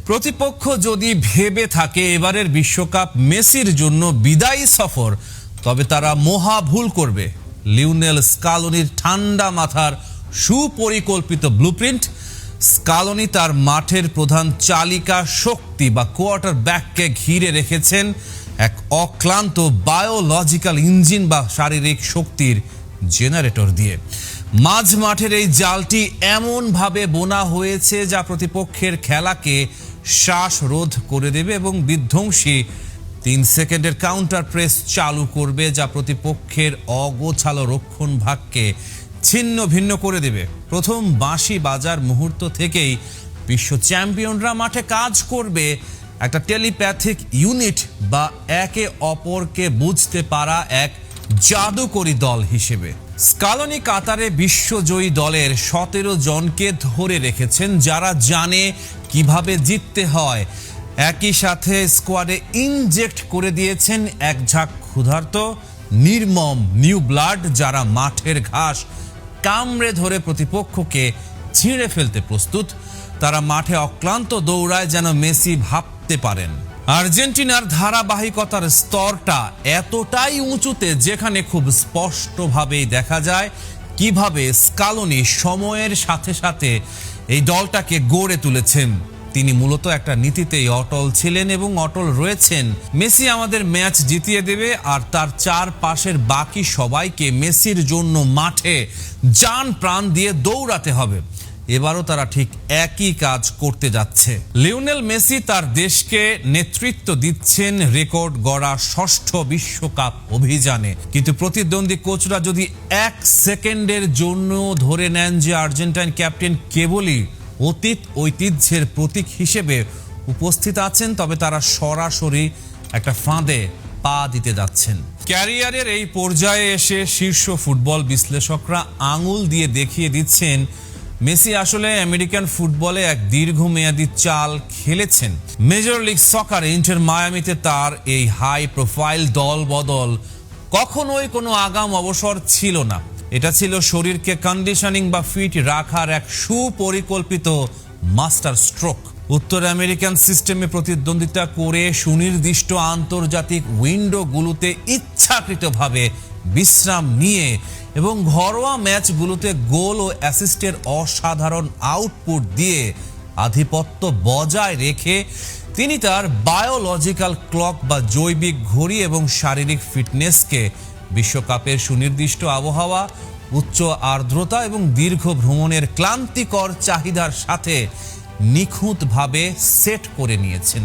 প্রতিপক্ষ যদি ভেবে থাকে এবারের বিশ্বকাপ মেসির জন্য বিদায়ী সফর, তবে তারা মহা ভুল করবে। লিওনেল স্কালোনির ঠান্ডা মাথার সুপরিকল্পিত ব্লুপ্রিন্ট। স্কালোনি তার মাঠের প্রধান চালিকা শক্তি বা কোয়ার্টার ব্যাককে ঘিরে রেখেছেন এক অক্লান্ত বায়োলজিক্যাল ইঞ্জিন বা শারীরিক শক্তির জেনারেটর দিয়ে। মাঝ মাঠের এই জালটি এমনভাবে বোনা হয়েছে যা প্রতিপক্ষের খেলাকে শ্বাসরোধ করে দেবে এবং বিধ্বংসী 3 সেকেন্ডের কাউন্টার প্রেস চালু করবে, যা প্রতিপক্ষের অগোছালো রক্ষণ ভাগকে ছিন্ন ভিন্ন করে দেবে। প্রথম বাঁশি বাজার মুহূর্ত থেকেই বিশ্ব চ্যাম্পিয়নরা মাঠে কাজ করবে একটা টেলিপ্যাথিক ইউনিট বা একে অপরকে বুঝতে পারা এক জাদুকরী দল হিসেবে। স্কালোনি কাতারে বিশ্বজয়ী দলের 17 জনকে ধরে রেখেছেন যারা জানে কিভাবে জিততে হয়। একই সাথে স্কোয়াডে ইনজেক্ট করে দিয়েছেন এক ঝাঁক ক্ষুধার্ত নির্মম নিউ ব্লাড, যারা মাঠের ঘাস কামড়ে ধরে প্রতিপক্ষকে ছিঁড়ে ফেলতে প্রস্তুত। তারা মাঠে অক্লান্ত দৌড়ায় যেন মেসি ভাবতে পারেন। আর্জেন্টিনার ধারাবাহিকতার স্তরটা এতটাই উঁচুতে যেখানে খুব স্পষ্টভাবেই দেখা যায় কিভাবে স্কালোনি সময়ের সাথে সাথে এই দলটাকে গড়ে তুলেছেন। তিনি মূলত একটা নীতিতেই অটল ছিলেন এবং অটল রয়েছেন। মেসি আমাদের ম্যাচ জিতিয়ে দেবে, আর তার চারপাশের বাকি সবাইকে মেসির জন্য মাঠে জান প্রাণ দিয়ে দৌড়াতে হবে। এবারও তারা ঠিক একই কাজ করতে যাচ্ছে। লিওনেল মেসি তার দেশকে নেতৃত্ব দিচ্ছেন রেকর্ড গড়া 6ষ্ঠ বিশ্বকাপ অভিযানে। কিন্তু প্রতিদ্বন্দ্বী কোচরা যদি 1 সেকেন্ডের জন্য ধরে নেন যে আর্জেন্টাইন ক্যাপ্টেন কেবলই অতীত ঐতিহ্যের প্রতীক হিসেবে উপস্থিত আছেন, তবে তারা সরাসরি একটা ফাঁদে পা দিতে যাচ্ছেন। ক্যারিয়ারের এই পর্যায়ে এসে শীর্ষ ফুটবল বিশ্লেষকরা আঙুল দিয়ে দেখিয়ে দিচ্ছেন মেসি আসলে আমেরিকান ফুটবলে এক দীর্ঘমেয়াদী চাল খেলেছেন। মেজর লিগ সকারে ইন্টার মায়ামিতে তার এই হাই প্রোফাইল দল বদল কখনোই কোনো আগাম অবসর ছিল না। এটা ছিল শরীরকে কন্ডিশনিং বা ফিট রাখার এক সুপরিকল্পিত মাস্টার স্ট্রোক। উত্তর আমেরিকান সিস্টেমে প্রতিদ্বন্দ্বিতা করে সুনির্দিষ্ট আন্তর্জাতিক উইন্ডোগুলোতে ইচ্ছাকৃতভাবে বিশ্রাম নিয়ে এবং ঘরোয়া ম্যাচগুলোতে গোল ও অ্যাসিস্টের অসাধারণ আউটপুট দিয়ে আধিপত্য বজায় রেখে তিনি তার বায়োলজিক্যাল ক্লক বা জৈবিক ঘড়ি এবং শারীরিক ফিটনেসকে বিশ্বকাপের সুনির্দিষ্ট আবহাওয়া, উচ্চ আর্দ্রতা এবং দীর্ঘ ভ্রমণের ক্লান্তিকর চাহিদার সাথে নিখুঁতভাবে সেট করে নিয়েছেন।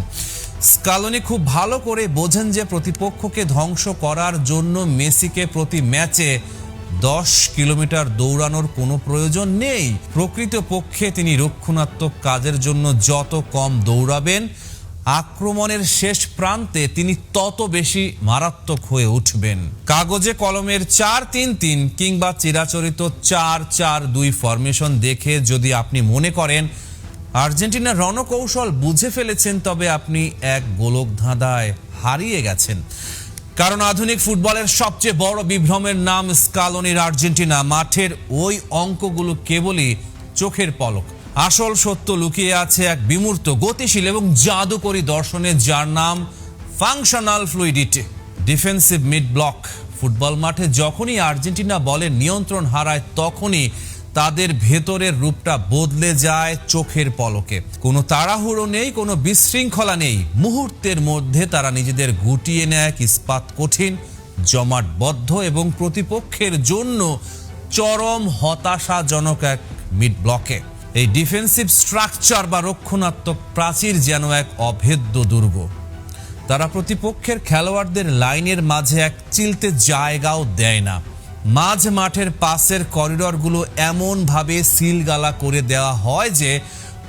স্কালোনি খুব ভালো করে বোঝেন যে প্রতিপক্ষকে ধ্বংস করার জন্য মেসিকে প্রতি ম্যাচে 10 কিলোমিটার দৌড়ানোর কোনো প্রয়োজন নেই। প্রকৃতপক্ষে তিনি রক্ষণাত্মক কাজের জন্য যত কম দৌড়াবেন, আক্রমণের শেষ প্রান্তে তিনি তত বেশি মারাত্মক হয়ে উঠবেন। কাগজে কলমের 4-3-3 কিংবা চিরাচরিত 4-4-2 ফরমেশন দেখে যদি আপনি মনে করেন আর্জেন্টিনার রণকৌশল বুঝে ফেলেছেন, তবে আপনি এক গোলক ধাঁধায় হারিয়ে গেছেন। কারণ আধুনিক ফুটবলের সবচেয়ে বড় বিভ্রমের নাম স্কালোনির আর্জেন্টিনা। মাঠের ওই অঙ্কগুলো কেবলই চোখের পলক। আসল সত্য লুকিয়ে আছে এক বিমূর্ত, গতিশীল এবং জাদুকরী দর্শনে, যার নাম functional fluidity. Defensive mid block. Football মাঠে যখনই আর্জেন্টিনা বলের নিয়ন্ত্রণ হারায়, তখনই তাদের ভেতরের রূপটা বদলে যায় চোখের পলকে। কোনো তাড়াহুড়ো নেই, কোনো বিশৃঙ্খলা নেই। মুহূর্তের মধ্যে তারা নিজেদের গুটিয়ে নেয় এক ইস্পাত কঠিন, জমাটবদ্ধ এবং প্রতিপক্ষের জন্য চরম হতাশাজনক এক মিড ব্লকে। এই ডিফেন্সিভ স্ট্রাকচার বা রক্ষণাত্মক প্রাচীর যেন এক অভেদ্য দুর্গ। তারা প্রতিপক্ষের খেলোয়াড়দের লাইনের মাঝে এক চিলতে জায়গাও দেয় না। মাঝ মাঠের পাসের করিডরগুলো এমনভাবে সিলগালা করে দেওয়া হয় যে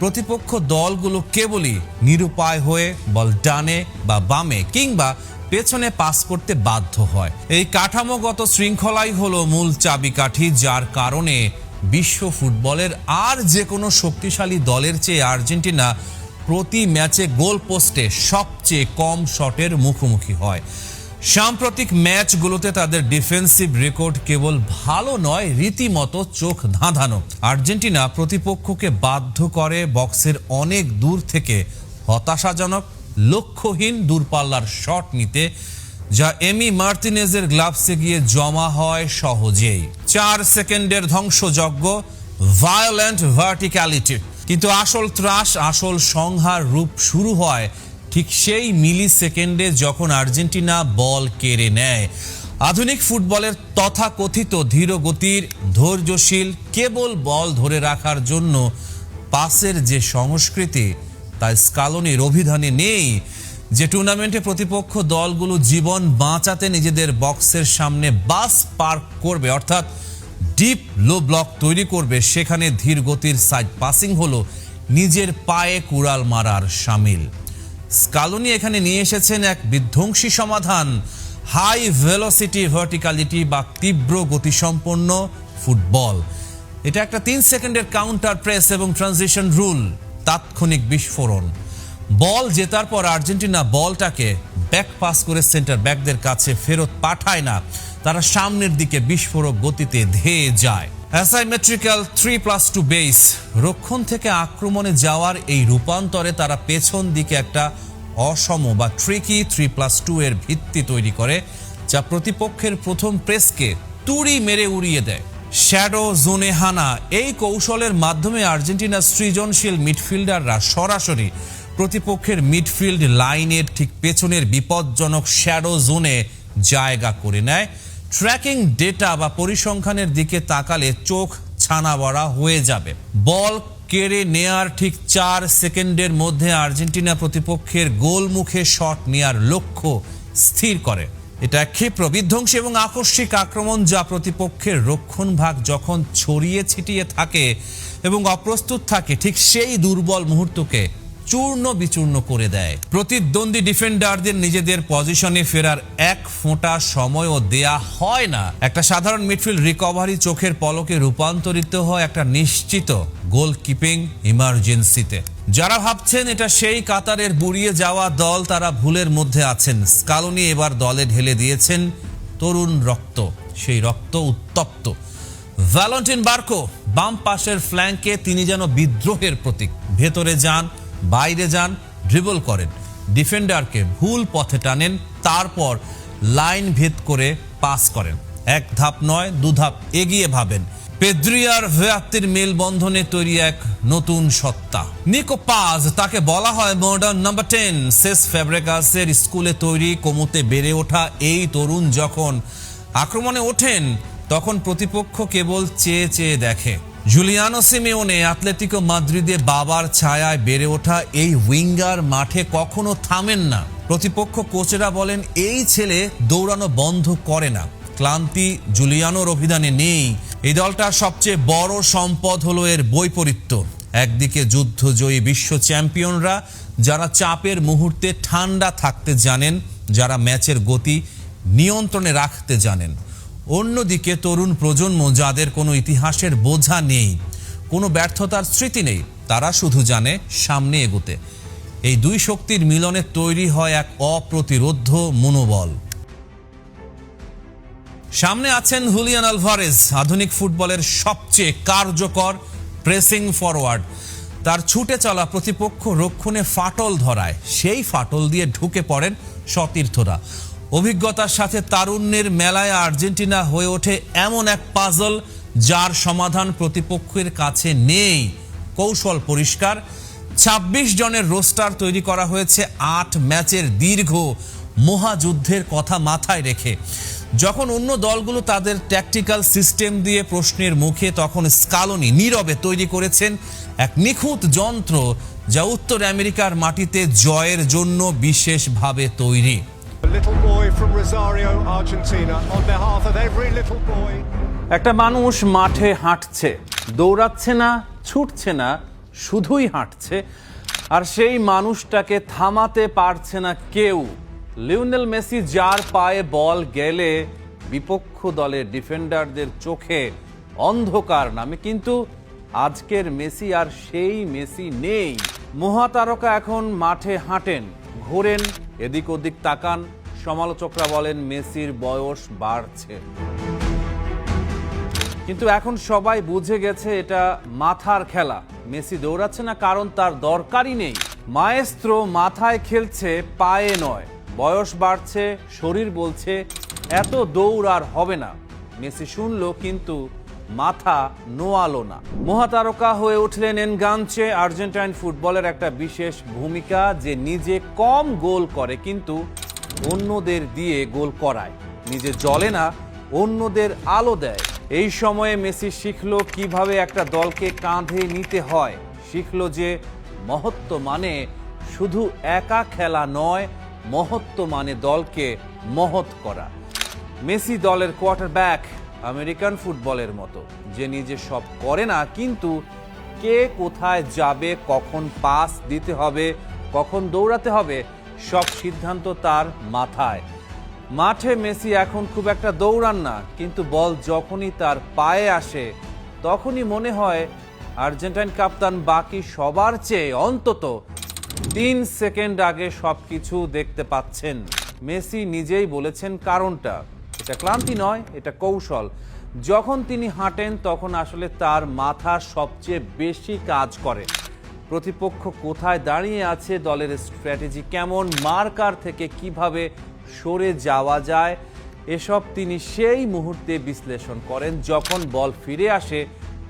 প্রতিপক্ষ দলগুলো কেবলই নিরুপায় হয়ে বল ডানে বা বামে কিংবা পেছনে পাস করতে বাধ্য হয়। এই কাঠামোগত শৃঙ্খলাই হলো মূল চাবিকাঠি, যার কারণে বিশ্ব ফুটবলের আর যে কোনো শক্তিশালী দলের চেয়ে আর্জেন্টিনা প্রতি ম্যাচে গোল পোস্টে সবচেয়ে কম শটের মুখোমুখি হয়। সাম্প্রতিক ম্যাচগুলোতে তাদের ডিফেন্সিভ রেকর্ড কেবল ভালো নয়, রীতিমতো চোখ ধাঁধানো। আর্জেন্টিনা প্রতিপক্ষকে বাধ্য করে বক্সের অনেক দূর থেকে হতাশাজনক, লক্ষ্যহীন দূরপাল্লার শট নিতে, যা এমি মার্তিনেজের গ্লাভসে গিয়ে জমা হয় সহজেই। 4 সেকেন্ডের ধ্বংসযজ্ঞ, ভায়োলেন্ট ভার্টিক্যালিটি। কিন্তু আসল ত্রাস, আসল সংহার রূপ শুরু হয় ঠিক সেই মিলি সেকেন্ডে যখন আর্জেন্টিনা বল কেড়ে নেয়। আধুনিক ফুটবলের তথাকথিত ধীরগতির, ধৈর্যশীল, কেবল বল ধরে রাখার জন্য পাসের যে সংস্কৃতি, তা স্কালোনির অভিধানে নেই। যে টুর্নামেন্টে প্রতিপক্ষ দলগুলো জীবন বাঁচাতে নিজেদের বক্সের সামনে বাস পার্ক করবে, অর্থাৎ ডিপ লো ব্লক তৈরি করবে, সেখানে ধীর গতির সাইড পাসিং হলো নিজের পায়ে কুড়াল মারার শামিল। স্কালোনি এখানে নিয়ে এসেছেন এক বিধ্বংসী সমাধান, হাই ভেলোসিটি ভার্টিক্যালিটি বা তীব্র গতিসম্পন্ন ফুটবল। এটা একটা 3 সেকেন্ডের কাউন্টার প্রেস এবং ট্রানজিশন রুল, তাৎক্ষণিক বিস্ফোরণ। বল জেতার পর আর্জেন্টিনা বলটাকে ব্যাক পাস করে সেন্টার ব্যাকদের কাছে ফেরত পাঠায় না, তারা সামনের দিকে বিস্ফোরক গতিতে ধেয়ে যায়। অ্যাসাইমেট্রিক্যাল 3+2 বেস, রক্ষণ থেকে আক্রমণে যাওয়ার এই রূপান্তরে তারা পেছন দিকে একটা অসম বা ট্রিকি 3+2 এর ভিত্তি তৈরি করে, যা প্রতিপক্ষের প্রথম প্রেসকে তুড়ি মেরে উড়িয়ে দেয়। শ্যাডো জোনে হানা, এই কৌশলের মাধ্যমে আর্জেন্টিনার সৃজনশীল মিডফিল্ডাররা সরাসরি প্রতিপক্ষের মিডফিল্ড লাইনের ঠিক পেছনের বিপজ্জনক শ্যাডো জোনে জায়গা করে নেয়। ট্র্যাকিং ডেটা বা পরিসংখ্যানের দিকে তাকালে চোখ ছানা বড়া হয়ে যাবে। বল কেড়ে নেয়ার ঠিক 4 সেকেন্ডের মধ্যে আর্জেন্টিনা প্রতিপক্ষের গোলমুখে শট নেয়ার লক্ষ্য স্থির করে। এটা ক্ষিপ্র, বিধ্বংসী এবং আকস্মিক আক্রমণ, যা প্রতিপক্ষের রক্ষণ ভাগ যখন ছড়িয়ে ছিটিয়ে থাকে এবং অপ্রস্তুত থাকে, ঠিক সেই দুর্বল মুহূর্তকে চূর্ণ বিচূর্ণ করে দেয়। প্রতিদ্বন্দ্বী ডিফেন্ডারদের নিজেদের পজিশনে ফেরার এক ফোঁটা সময়ও দেয়া হয় না। একটা সাধারণ মিডফিল্ড রিকভারি চোখের পলকে রূপান্তরিত হয় একটা নিশ্চিত গোলকিপিং ইমার্জেন্সিতে। যারা ভাবছেন এটা সেই কাতারের বুড়িয়ে যাওয়া দল, তারা ভুলের মধ্যে আছেন। স্কালোনি এবার দলে ঢেলে দিয়েছেন তরুণ রক্ত, সেই রক্ত উত্তপ্ত। ভ্যালেন্টিন বার্কো বাম পাশের ফ্ল্যাঙ্কে তিনি যেন বিদ্রোহের প্রতীক। ভেতরে যান, বাইরে যান, ড্রিবল করেন, ডিফেন্ডারকে ভুল পথে টানেন, তারপর লাইন ভেদ করে পাস করেন। 1 ধাপ নয় 2 ধাপ এগিয়ে ভাবেন। পেদ্রি আর ভেয়াত্তির মেলবন্ধনে তৈরি এক নতুন সত্তা। নিকো পাজ, তাকে বলা হয় মডার্ন নাম্বার 10। সেস ফ্যাব্রেগাসের স্কুলে তৈরি, কোমোতে বেড়ে ওঠা এই তরুণ যখন আক্রমণে ওঠেন, তখন প্রতিপক্ষ কেবল চেয়ে চেয়ে দেখে। জুলিয়ানো সিমেওনে, অ্যাটলেটিকো মাদ্রিদে বাবার ছায়ায় বেড়ে ওঠা এই উইঙ্গার মাঠে কখনো থামেন না। প্রতিপক্ষ কোচেরা বলেন এই ছেলে দৌড়ানো বন্ধ করে না। ক্লান্তি জুলিয়ানোর অভিধানে নেই। এই দলটার সবচেয়ে বড় সম্পদ হলো এর বৈপরীত্য। একদিকে যুদ্ধজয়ী বিশ্ব চ্যাম্পিয়নরা, যারা চাপের মুহূর্তে ঠান্ডা থাকতে জানেন, যারা ম্যাচের গতি নিয়ন্ত্রণে রাখতে জানেন। অন্যদিকে তরুণ প্রজন্ম, যাদের কোনো ইতিহাসের বোঝা নেই, কোনো ব্যর্থতার স্মৃতি নেই, তারা শুধু জানে সামনে এগোতে। এই দুই শক্তির মিলনে তৈরি হয় এক অপ্রতিরোধ্য মনোবল। সামনে আছেন হুলিয়ান আলভারেজ, আধুনিক ফুটবলের সবচেয়ে কার্যকর প্রেসিং ফরওয়ার্ড। তার ছুটে চলা প্রতিপক্ষ রক্ষণে ফাটল ধরায়, সেই ফাটল দিয়ে ঢুকে পড়েন সতীর্থরা। অভিজ্ঞতার সাথে তারুণ্যের মেলায় আর্জেন্টিনা হয়ে ওঠে এমন এক পাজল, যার সমাধান প্রতিপক্ষের কাছে নেই। কৌশল পরিষ্কার, 26 জনের রোস্টার তৈরি করা হয়েছে 8 ম্যাচের দীর্ঘ মহাযুদ্ধের কথা মাথায় রেখে। যখন অন্য দলগুলো তাদের ট্যাকটিক্যাল সিস্টেম দিয়ে প্রশ্নের মুখে, তখন স্কালোনি নীরবে তৈরি করেছেন এক নিখুঁত যন্ত্র, যা উত্তর আমেরিকার মাটিতে জয়ের জন্য বিশেষভাবে তৈরি। একটা মানুষ মাঠে হাঁটছে, দৌড়াচ্ছে না, ছুটছে না, শুধুই হাঁটছে, আর সেই মানুষটাকে থামাতে পারছে না কেউ। লিওনেল মেসি, যার পায়ে বল গেলে বিপক্ষ দলের ডিফেন্ডারদের চোখে অন্ধকার নামে। কিন্তু আজকের মেসি আর সেই মেসি নেই। মহাতারকা এখন মাঠে হাঁটেন, ঘোরেন, এদিক ওদিক তাকান। সমালোচকরা বলেন মেসির বয়স বাড়ছে, কিন্তু এখন সবাই বুঝে গেছে এটা মাথার খেলা। মেসি দৌড়াচ্ছে না কারণ তার দরকারই নেই, মায়েস্ত্রো মাথায় খেলছে, পায়ে নয়। বয়স বাড়ছে, শরীর বলছে এত দৌড় আর হবে না। মেসি শুনলো কিন্তু মাথা নোয়ালো না। মহাতারকা হয়ে উঠলেন এনগানচে। আর্জেন্টাইন ফুটবলের একটা বিশেষ ভূমিকা, যে নিজে কম গোল করে কিন্তু অন্যদের দিয়ে গোল করায়। নিজে জ্বলে না, অন্যদের আলো দেয়। এই সময়ে মেসি শিখলো কিভাবে একটা দলকে কাঁধে নিতে হয়। শিখলো যে মহত্ব মানে শুধু একা খেলা নয়, মহত্ব মানে দলকে মহৎ করা। মেসি দলের কোয়ার্টারব্যাক, আমেরিকান ফুটবলের মতো, যে নিজে সব করে না কিন্তু কে কোথায় যাবে, কখন পাস দিতে হবে, কখন দৌড়াতে হবে, সব সিদ্ধান্ত তার মাথায়। মাঠে মেসি এখন খুব একটা দৌড়ান না, কিন্তু বল যখনই তার পায়ে আসে তখনই মনে হয় আর্জেন্টাইন কাপ্তান বাকি সবার চেয়ে অন্তত 3 সেকেন্ড আগে সবকিছু দেখতে পাচ্ছেন। মেসি নিজেই বলেছেন কারণটা। এটা ক্লান্তি নয়, এটা কৌশল। যখন তিনি হাঁটেন তখন আসলে তার মাথা সবচেয়ে বেশি কাজ করে। প্রতিপক্ষ কোথায় দাঁড়িয়ে আছে, দলের স্ট্র্যাটেজি কেমন, মার্কার থেকে কিভাবে সরে যাওয়া যায়, এসব তিনি সেই মুহূর্তে বিশ্লেষণ করেন। যখন বল ফিরে আসে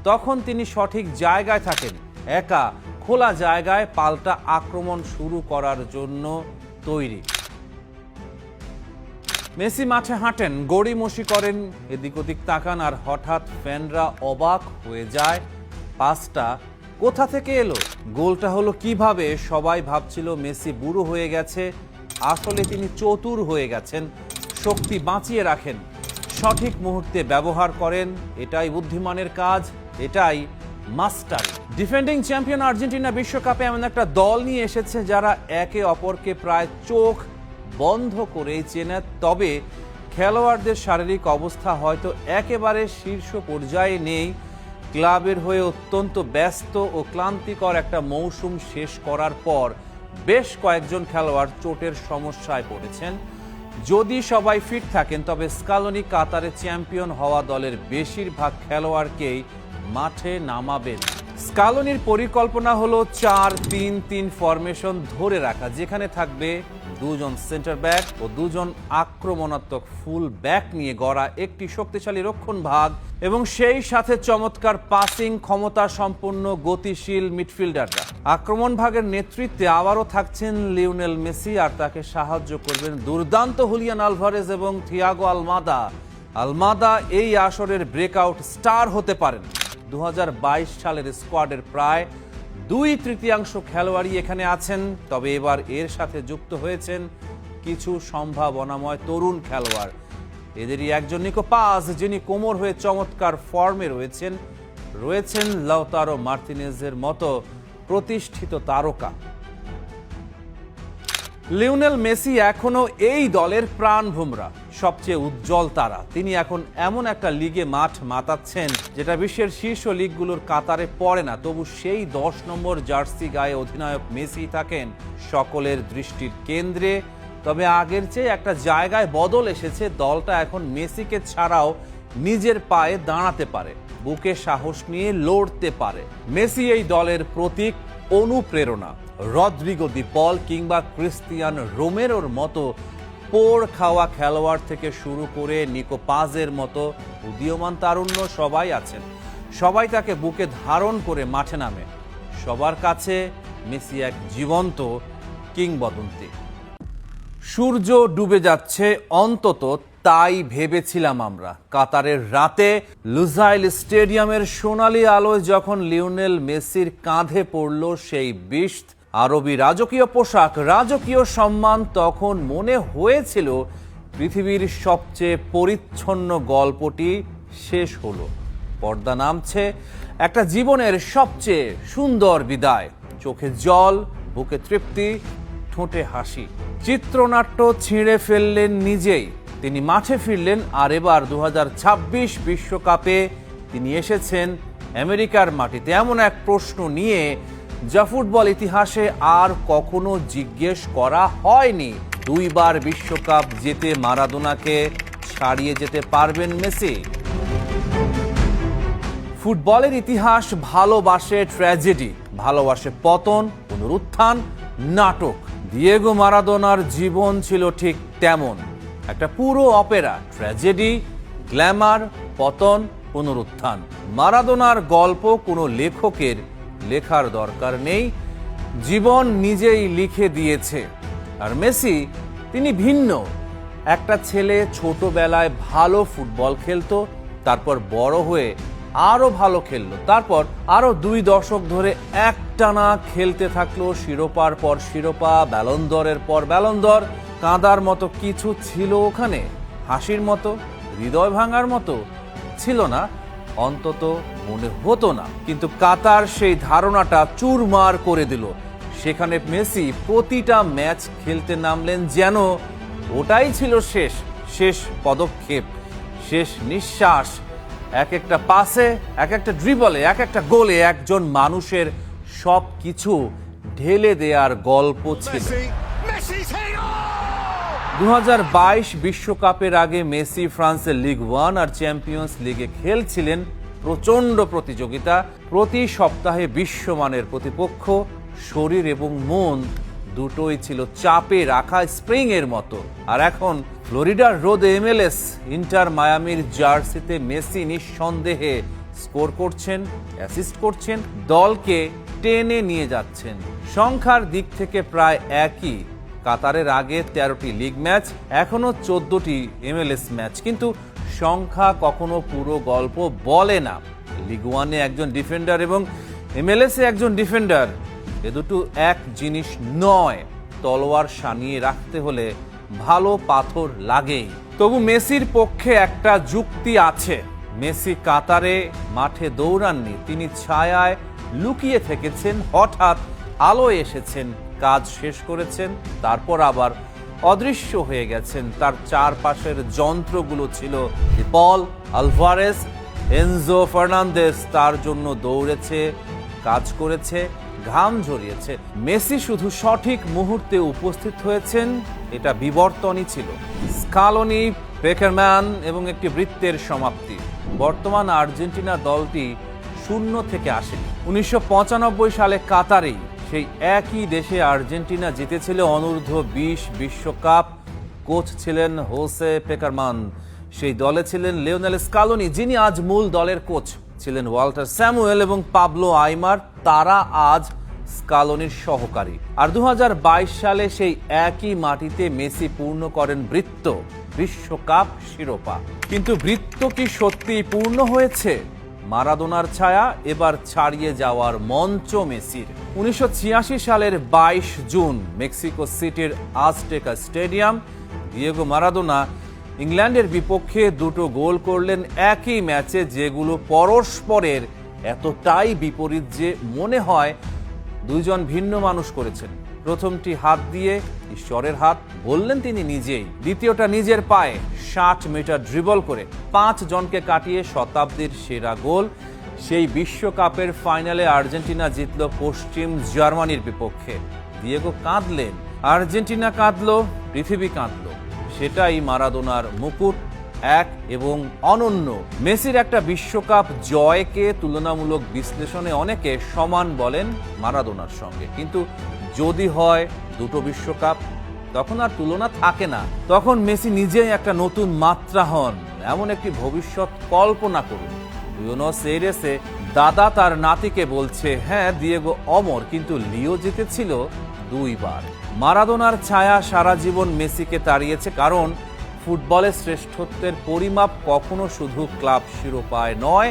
তখন তিনি সঠিক জায়গায় থাকেন, একা খোলা জায়গায় পাল্টা আক্রমণ শুরু করার জন্য তৈরি। মেসি মাঠে হাঁটেন, গড়িমসি করেন, এদিক ওদিক তাকান, আর হঠাৎ ফ্যানরা অবাক হয়ে যায়। পাসটা কোথা থেকে এলো, গোলটা হলো কিভাবে। সবাই ভাবছিল মেসি বুড়ো হয়ে গেছে, আসলে তিনি চতুর হয়ে গেছেন। শক্তি বাঁচিয়ে রাখেন, সঠিক মুহূর্তে ব্যবহার করেন। এটাই বুদ্ধিমানের কাজ, এটাই মাস্টার। ডিফেন্ডিং চ্যাম্পিয়ন আর্জেন্টিনা বিশ্বকাপে এমন একটা দল নিয়ে এসেছে যারা একে অপরকে প্রায় চোখ বন্ধ করেই চেনে। তবে খেলোয়াড়দের শারীরিক অবস্থা হয়তো একেবারে শীর্ষ পর্যায়ে নেই। ক্লাবের হয়ে অত্যন্ত ব্যস্ত ও ক্লান্তিকর একটা মৌসুম শেষ করার পর বেশ কয়েকজন খেলোয়াড় চোটের সমস্যায় পড়েছেন। যদি সবাই ফিট থাকেন তবে স্কালোনি কাতারে চ্যাম্পিয়ন হওয়া দলের বেশিরভাগ খেলোয়াড়কেই মাঠে নামাবেন। স্কালোনির পরিকল্পনা হলো 4-3-3 ফরমেশন ধরে রাখা, যেখানে থাকবে 2 জন সেন্টার ব্যাক ও 2 জন আক্রমণাত্মক ফুল ব্যাক নিয়ে গড়া একটি শক্তিশালী রক্ষণ ভাগ, এবং সেই সাথে চমৎকার পাসিং ক্ষমতা সম্পন্ন গতিশীল মিডফিল্ডাররা। আক্রমণ ভাগের নেতৃত্বে আবারও থাকছেন লিওনেল মেসি, আর তাকে সাহায্য করবেন দুর্দান্ত হুলিয়ান আলভারেজ এবং থিয়াগো আলমাদা। আলমাদা এই আসরের ব্রেকআউট স্টার হতে পারেন। 2022 সালের স্কোয়াডের প্রায় 2/3 খেলোয়াড়ই এখানে আছেন। তবে এবার এর সাথে যুক্ত হয়েছেন কিছু সম্ভাবনাময় তরুণ খেলোয়াড়। এদেরই একজন নিকো পাস, যিনি কোমর হয়ে চমৎকার ফর্মে রয়েছেন লাউতারো মার্তিনেজের মতো প্রতিষ্ঠিত তারকা। লিওনেল মেসি এখনো এই দলের প্রাণভোমরা, সবচেয়ে উজ্জ্বল তারা। তিনি এখন এমন একটা লিগে মাঠ মাতাচ্ছেন যেটা বিশ্বের শীর্ষ লিগগুলোর কাতারে পড়ে না। তবু সেই 10 নম্বর জার্সি গায়ে অধিনায়ক মেসি থাকেন সকলের দৃষ্টির কেন্দ্রে। তবে আগের চেয়ে একটা জায়গায় বদল এসেছে, দলটা এখন মেসিকে ছাড়াও নিজের পায়ে দাঁড়াতে পারে, বুকে সাহস নিয়ে লড়তে পারে। মেসি এই দলের প্রতীক, অনুপ্রেরণা। রদ্রিগো দি পল কিংবা ক্রিস্টিয়ান রোমেরোর মতো পোড় খাওয়া খেলোয়াড় থেকে শুরু করে নিকো পাজের মতো উদীয়মান তারুণ্য সবাই আছেন। সবাই তাকে বুকে ধারণ করে মাঠে নামে। সবার কাছে মেসি এক জীবন্ত কিংবদন্তি। সূর্য ডুবে যাচ্ছে, অন্তত তাই ভেবেছিলাম আমরা। কাতারের রাতে লুসাইল স্টেডিয়ামের সোনালী আলোয় যখন লিওনেল মেসির কাঁধে পড়ল সেই বিস্ট আরবি রাজকীয় পোশাক, রাজকীয় সম্মান, তখন মনে হয়েছিল পৃথিবীর সবচেয়ে পরিচ্ছন্ন গল্পটি শেষ হলো। পর্দা নামছে, একটা জীবনের সবচেয়ে সুন্দর বিদায়। চোখে জল, বুকে তৃপ্তি, ঠোঁটে হাসি। চিত্রনাট্য ছিঁড়ে ফেললেন নিজেই। তিনি মাঠে ফিরলেন, আর এবার 2026 বিশ্বকাপে তিনি এসেছেন আমেরিকার মাটিতে এমন এক প্রশ্ন নিয়ে যা ফুটবল ইতিহাসে আর কখনো জিজ্ঞেস করা হয়নি। 2 বার বিশ্বকাপ জিতে মারাদোনাকে ছাড়িয়ে যেতে পারবেন মেসি? ফুটবলের ইতিহাস ভালোবাসে ট্র্যাজেডি, ভালোবাসে পতন, পুনরুত্থান, নাটক। দিয়েগো মারাদোনার জীবন ছিল ঠিক তেমন একটা পুরো অপেরা, ট্র্যাজেডি, গ্ল্যামার, পতন, পুনরুত্থান। মারাদোনার গল্প কোনো লেখকের লেখার দরকার নেই, জীবন নিজেই লিখে দিয়েছে। আর মেসি, তিনি ভিন্ন। একটা ছেলে ছোটবেলায় ভালো ফুটবল খেলতো, তারপর বড় হয়ে আরো ভালো খেললো, তারপর আরো 2 দশক ধরে একটানা খেলতে থাকলো, শিরোপার পর শিরোপা, ব্যালন দরের পর ব্যালন দর। কাঁদার মতো কিছু ছিল ওখানে? হাসির মতো, হৃদয় ভাঙার মতো ছিল না, অন্তত মনে হতো না। কিন্তু কাতার সেই ধারণাটা চুরমার করে দিল। সেখানে মেসি প্রতিটা ম্যাচ খেলতে নামলেন যেন ওটাই ছিল শেষ পদক্ষেপ, শেষ নিঃশ্বাস। এক একটা পাসে, এক একটা ড্রিবলে, এক একটা গোলে একজন মানুষের সব কিছু ঢেলে দেওয়ার গল্প ছিল। 2022 বিশ্বকাপের আগে মেসি ফ্রান্সের লিগ 1 আর চ্যাম্পিয়ন্স লিগে খেলছিলেন। প্রচন্ড প্রতিযোগিতা, প্রতি সপ্তাহে বিশ্বমানের প্রতিপক্ষ। শরীর এবং মন দুটোই ছিল চাপে রাখা স্প্রিং এর মতো। আর এখন ফ্লোরিডার রোদে MLS ইন্টার মায়ামির জার্সিতে মেসি নিঃসন্দেহে স্কোর করছেন, অ্যাসিস্ট করছেন, দলকে টেনে নিয়ে যাচ্ছেন। সংখ্যার দিক থেকে প্রায় একই। কাতারের আগে 13টি লিগ ম্যাচ, এখনো 14টি MLS ম্যাচ, কিন্তু সংখ্যা কখনো পুরো গল্প বলে না। লিগ 1-এ একজন ডিফেন্ডার এবং MLS-এ একজন ডিফেন্ডার, এ দুটো এক জিনিস নয়। তলোয়ার সানিয়ে রাখতে হলে ভালো পাথর লাগেই। তবু মেসির পক্ষে একটা যুক্তি আছে। মেসি কাতারে মাঠে দৌড়াননি, তিনি ছায়ায় লুকিয়ে থেকেছেন, হঠাৎ আলোয় এসেছেন, কাজ শেষ করেছেন, তারপর আবার অদৃশ্য হয়ে গেছেন। তার চারপাশের যন্ত্রগুলো ছিল পল, আলভারেজ, এনজো ফার্নান্দেজ, তার জন্য দৌড়েছে, কাজ করেছে, ঘাম ঝরিয়েছে। মেসি শুধু সঠিক মুহূর্তে উপস্থিত হয়েছেন, এটা বিবর্তনই ছিল। স্কালোনি, পেকারম্যান এবং একটি বৃত্তের সমাপ্তি। বর্তমান আর্জেন্টিনা দলটি শূন্য থেকে আসেনি। 1995 সালে কাতারেই সেই একই দেশে আর্জেন্টিনা জিতেছিল অনূর্ধ্ব 20 বিশ্বকাপ। কোচ ছিলেন হোসে পেকারম্যান, সেই দলে ছিলেন লিওনেল স্কালোনি, যিনি আজ মূল দলের কোচ। ছিলেন ওয়াল্টার স্যামুয়েল এবং পাবলো আইমার, তারা আজ স্কালোনির সহকারী। আর 2022 সালে সেই একই মাটিতে মেসি পূর্ণ করেন বৃত্ত, বিশ্বকাপ শিরোপা। কিন্তু বৃত্ত কি সত্যি পূর্ণ হয়েছে? মারাদোনার ছায়া এবার ছাড়িয়ে যাওয়ার মঞ্চ মেসির। 1986 সালের 22 জুন মেক্সিকো সিটির আজটেকা স্টেডিয়াম। দিয়েগো মারাদোনা ইংল্যান্ডের বিপক্ষে 2টো গোল করলেন একই ম্যাচে, যেগুলো পরস্পরের এতটাই বিপরীত যে মনে হয় দুইজন ভিন্ন মানুষ করেছেন। প্রথমটি হাত দিয়ে, ঈশ্বরের হাত বললেন তিনি নিজেই। দ্বিতীয়টা নিজের পায়ে 60 মিটার ড্রিবল করে 5 জনকে কাটিয়ে শতাব্দীর সেরা গোল। সেই বিশ্বকাপের ফাইনালে আর্জেন্টিনা জিতল পশ্চিম জার্মানির বিপক্ষে। দিয়েগো কাঁদলেন, আর্জেন্টিনা কাঁদলো, পৃথিবী কাঁদলো। সেটাই মারাদোনার মুকুট, এক এবং অনন্য। মেসির একটা বিশ্বকাপ জয়কে তুলনামূলক বিশ্লেষণে অনেকে সমান বলেন মারাদোনার সঙ্গে, কিন্তু যদি হয় 2টো বিশ্বকাপ, তখন আর তুলনা থাকে না। তখন মেসি নিজেই একটা নতুন মাত্রা হন। এমন একটি ভবিষ্যৎ কল্পনা করুন। বুয়েনোস এইরেসে দাদা তার নাতিকে বলছে, হ্যাঁ দিয়েগো অমর, কিন্তু লিও জিতেছিল 2 বার। মারাদোনার ছায়া সারা জীবন মেসিকে তাড়িয়েছে, কারণ ফুটবলের শ্রেষ্ঠত্বের পরিমাপ কখনো শুধু ক্লাব শিরোপায় নয়,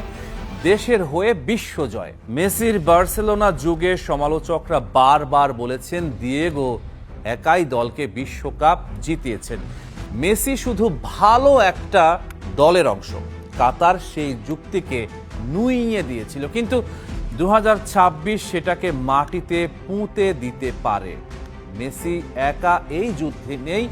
দেশের হয়ে বিশ্বজয়। মেসির বার্সেলোনা যুগে সমালোচকরা বারবার বলেছেন দিয়েগো একাই দলকে বিশ্বকাপ জিতিয়েছেন, মেসি শুধু ভালো একটা দলের অংশ। কাতার সেই যুক্তিকে নুইয়ে দিয়েছিল, কিন্তু 2026 সেটাকে মাটিতে পুঁতে দিতে পারে। মেসি একা এই যুদ্ধে নেই,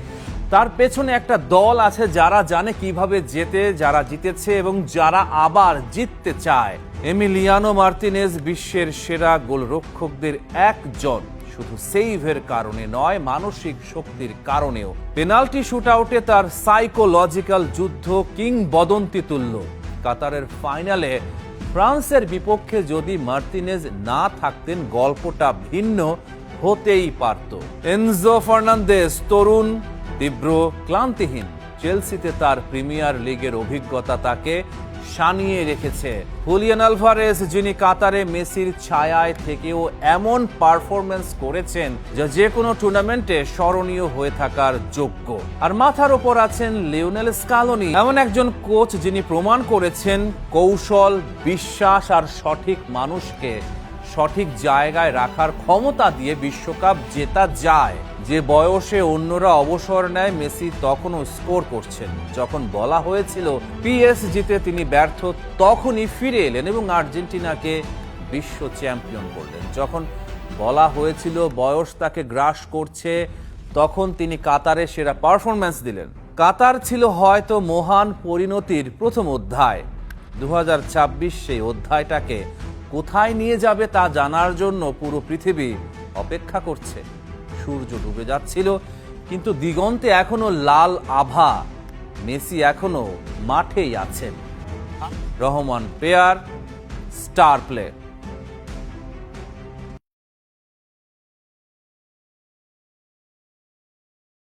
তার পেছনে একটা দল আছে যারা জানে কিভাবে জেতে, যারা জিতেছে এবং যারা আবার জিততে চায়। এমিলিয়ানো মার্তিনেজ বিশ্বের সেরা গোলরক্ষকদের একজন, শুধু সেভের কারণে নয়, মানসিক শক্তির কারণেও। পেনাল্টি শুটআউটে তার সাইকোলজিক্যাল যুদ্ধ কিংবদন্তি তুল্য। কাতারের ফাইনালে ফ্রান্সের বিপক্ষে যদি মার্তিনেজ না থাকতেন, গল্পটা ভিন্ন হতেই পারত। এনজো ফার্নান্দেজ তরুণ, তীব্র, ক্লান্তিহীন। চেলসিতে তার প্রিমিয়ার লিগের অভিজ্ঞতা তাকে সানিয়ে রেখেছে। হুলিয়ান আলভারেজ, যিনি কাতারে মেসির ছায়ায় থেকেও এমন পারফরম্যান্স করেছেন যা যে কোনো টুর্নামেন্টে স্মরণীয় হয়ে থাকার যোগ্য। আর মাথার ওপর আছেন লিওনেল স্কালোনি, এমন একজন কোচ যিনি প্রমাণ করেছেন কৌশল, বিশ্বাস আর সঠিক মানুষকে সঠিক জায়গায় রাখার ক্ষমতা দিয়ে বিশ্বকাপ জেতা যায়। যে বয়সে অন্যরা অবসর নেয়, মেসি তখনও স্কোর করছেন। যখন বলা হয়েছিল পিএসজিতে তিনি ব্যর্থ, তখনই ফিরে এলেন এবং আর্জেন্টিনাকে বিশ্ব চ্যাম্পিয়ন করলেন। যখন বলা হয়েছিল বয়স তাকে গ্রাস করছে, তখন তিনি কাতারে সেরা পারফরম্যান্স দিলেন। কাতার ছিল হয়তো মহান পরিণতির প্রথম অধ্যায়। 2026 সেই অধ্যায়টাকে কোথায় নিয়ে যাবে তা জানার জন্য পুরো পৃথিবী অপেক্ষা করছে। সূর্য ডুবে যাচ্ছিল, কিন্তু দিগন্তে এখনো লাল আভা। মেসি এখনো মাঠেই আছেন। Rahman pair, star play.